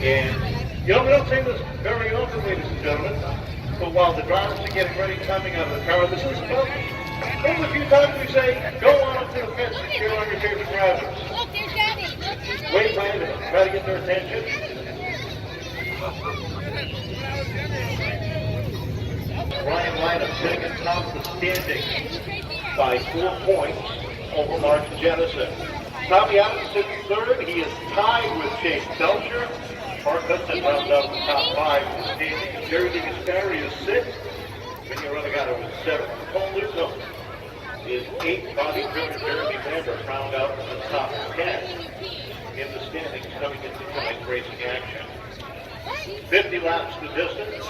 And, you know, we don't say this very often, ladies and gentlemen, but while the drivers are getting ready, coming out of the car, this is about only a few times we say, go on up to the fence and cheer on your favorite drivers. Look, there's Daddy. Look, Wave behind them, try to get their attention. Ryan Lynham sitting atop the standings by 4 points over Mark Jennison. Tommy Adams sits third. He is tied with Chase Belcher. Mark Hudson rounds out the top 5 in the standings. Jerry DeGasperi is 6th. Vinny Renegato is 7th. Cole Newcomb is 8th. Bobby Turner, Jeremy Lambert round out the top 10 in the standings coming into tonight's racing action. 50 laps the distance.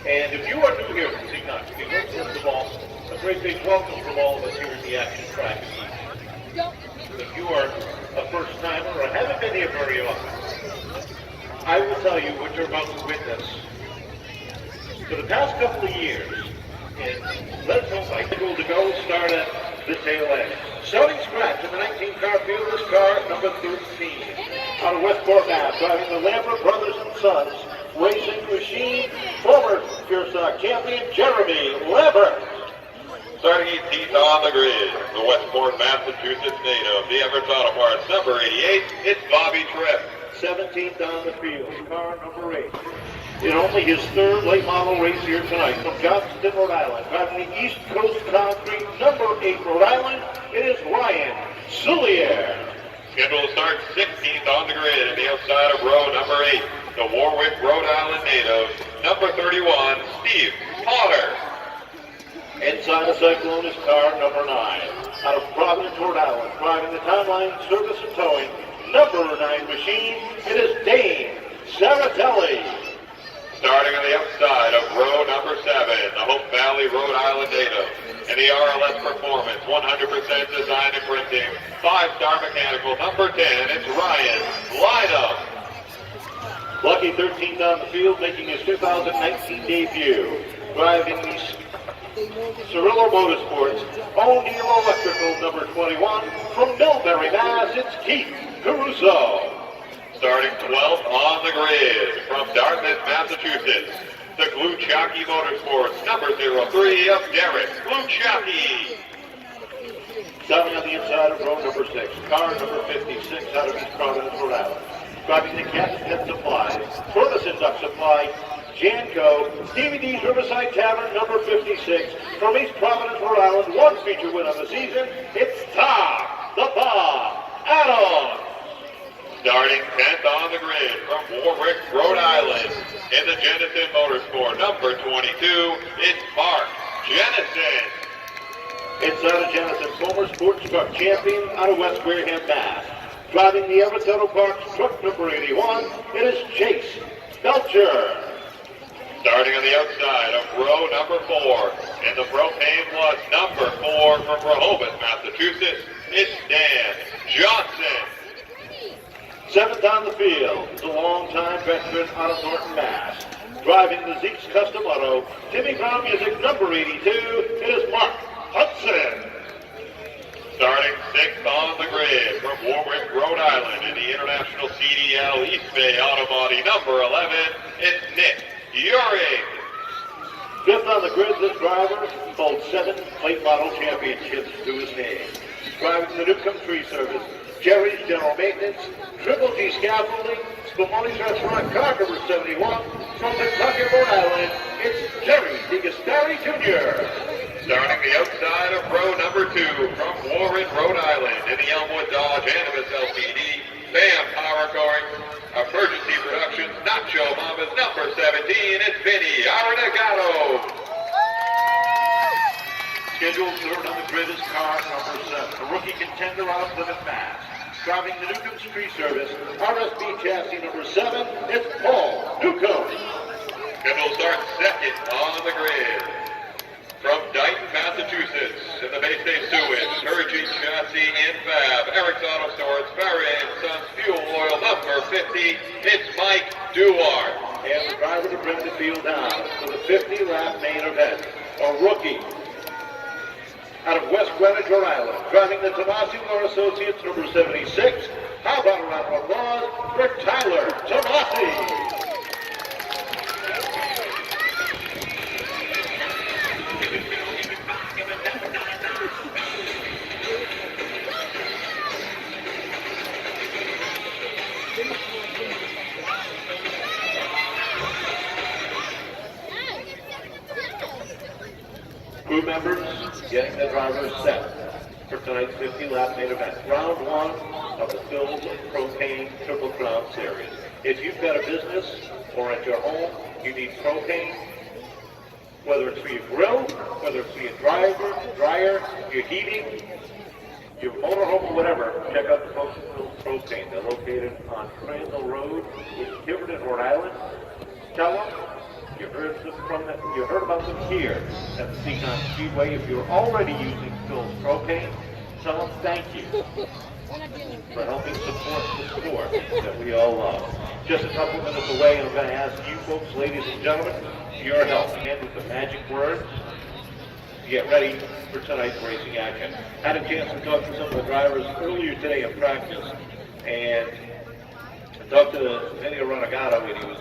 And if you are new here from Seekonk, first of all, a great big welcome from all of us here at the action track. If you are a first timer or haven't been here very often, I will tell you what you're about to witness. For the past couple of years, and let's hope I able to go start at the tail end. Starting scratch in the 19-car field, this car number 13. Out of Westport, Mass, driving the Lambert Brothers and Sons Racing Machine, former Pure Stock champion Jeremy Lambert. Starting 18th on the grid, the Westport, Massachusetts native, the Everett Auto Parts, number 88, it's Bobby Tripp. 17th on the field, car number 8. In only his 3rd late model race here tonight from Johnston, Rhode Island, driving the East Coast Concrete, number 8 Rhode Island, it is Ryan Soulier. Scheduled to start 16th on the grid at the outside of row number 8, the Warwick, Rhode Island native, number 31, Steve Potter. Inside the Cyclone is car number 9. Out of Providence, Rhode Island, driving the Timeline Service and Towing, number 9 machine, it is Dane Saratelli. Starting on the outside of row number 7, the Hope Valley, Rhode Island native, and the RLS Performance, 100% design and printing, 5-star mechanical, number 10, it's Ryan Lynham. Lucky 13th on the field, making his 2019 debut, driving the Cirillo Motorsports, O'Neill Electrical, number 21, from Millbury, Mass, it's Keith Caruso. Starting 12th on the grid from Dartmouth, Massachusetts, the Gluchaki Motorsports, number 03 of Derek Gluchaki. Starting on the inside of row number 6, car number 56 out of East Providence, Rhode Island. Driving the Cat Pet Supply, Furnace and Duct Supply, Janko, Stevie D's Riverside Tavern, number 56, from East Providence, Rhode Island, 1 feature win of the season, it's Tom the Bomb Adams. Starting 10th on the grid from Warwick, Rhode Island, in the Jennison Motorsport, number 22, it's Mark Jennison. Inside of Jennison, former sports truck champion out of West Wareham, Mass. Driving the Everett Auto Parts truck number 81, it is Chase Belcher. Starting on the outside of row number 4, in the Propane Plus number 4 from Rehoboth, Massachusetts, it's Dan Johnson. 7th on the field is a longtime veteran out of Norton, Mass. Driving the Zeke's Custom Auto, Timmy Brown Music number 82, it is Mark Hudson. Starting 6th on the grid from Warwick, Rhode Island, in the International CDL East Bay Auto Body number 11, it's Nick Euring. 5th on the grid, this driver holds 7 late model championships to his name. Driving the Newcomb Tree Service, Jerry's General Maintenance, Triple G Scaffolding, Spumoni's Restaurant, car number 71, from Kentucky, Rhode Island, it's Jerry DeGasperi Jr. Starting the outside of row number 2 from Warren, Rhode Island, in the Elmwood Dodge Animus LTD, BAM Power Coring, Emergency Productions, Nacho Mamas, number 17, it's Vinny Renegato. Scheduled 3rd on the grid is car number 7, a rookie contender out of Plymouth, Mass. Driving the Newcomb Tree Service, RSB chassis number 7, it's Paul Newcomb. Scheduled start 2nd on the grid. From Dighton, Massachusetts, in the Bay State Sewage, Turgid Chassis in Fab, Eric's Auto Stores, Barry and Sons Fuel Oil, number 50, it's Mike Duarte. And the driver to bring the field down for the 50-lap main event, a rookie out of West Greenwich, Rhode Island, driving the Tomasi Moore Associates number 76, How about a round of applause for Tyler Tomasi? Crew members getting the drivers set for tonight's 50-lap main event. Round one of the filled propane Triple Crown Series. If you've got a business or at your home, you need propane, whether it's for your grill, whether it's for your dryer, your heating, your motorhome or whatever, check out the folks at Filled Propane. They're located on Crandall Road in Tiverton, Rhode Island. Tell them you heard about them here at the Seekonk Speedway. If you're already using Filled Propane, tell them thank you for helping support the sport that we all love. Just a couple minutes away, I'm going to ask you folks, ladies and gentlemen, your help. Again, with the magic words to get ready for tonight's racing action. Had a chance to talk to some of the drivers earlier today in practice, and I talked to Emilio Renegado, and he was,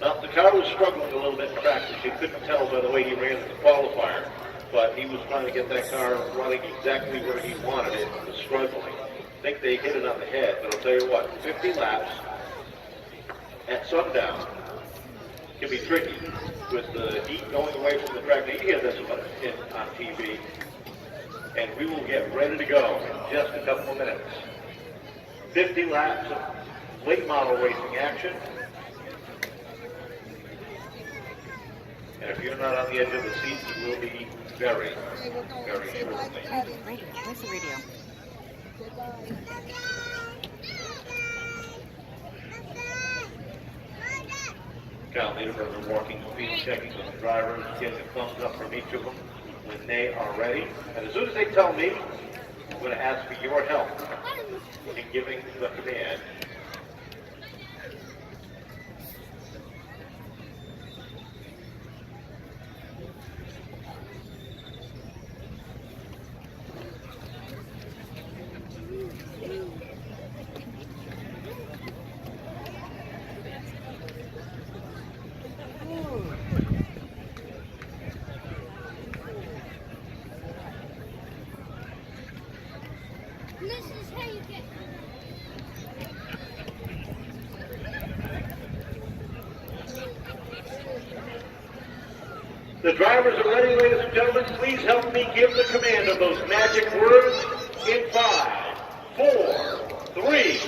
now, the car was struggling a little bit in practice. You couldn't tell by the way he ran the qualifier, but he was trying to get that car running exactly where he wanted it. He was struggling. I think they hit it on the head, but I'll tell you what, 50 laps at sundown can be tricky with the heat going away from the track. Now, you hear this on TV, and we will get ready to go in just a couple of minutes. 50 laps of late model racing action. And if you're not on the edge of the seat, you will be very, very shortly. Where's the radio? Cal Niederberger working the field, checking with the drivers, getting a thumbs up from each of them when they are ready. And as soon as they tell me, I'm going to ask for your help in giving the command. This is how you get. The drivers are ready, ladies and gentlemen. Please help me give the command of those magic words in 5, 4, 3,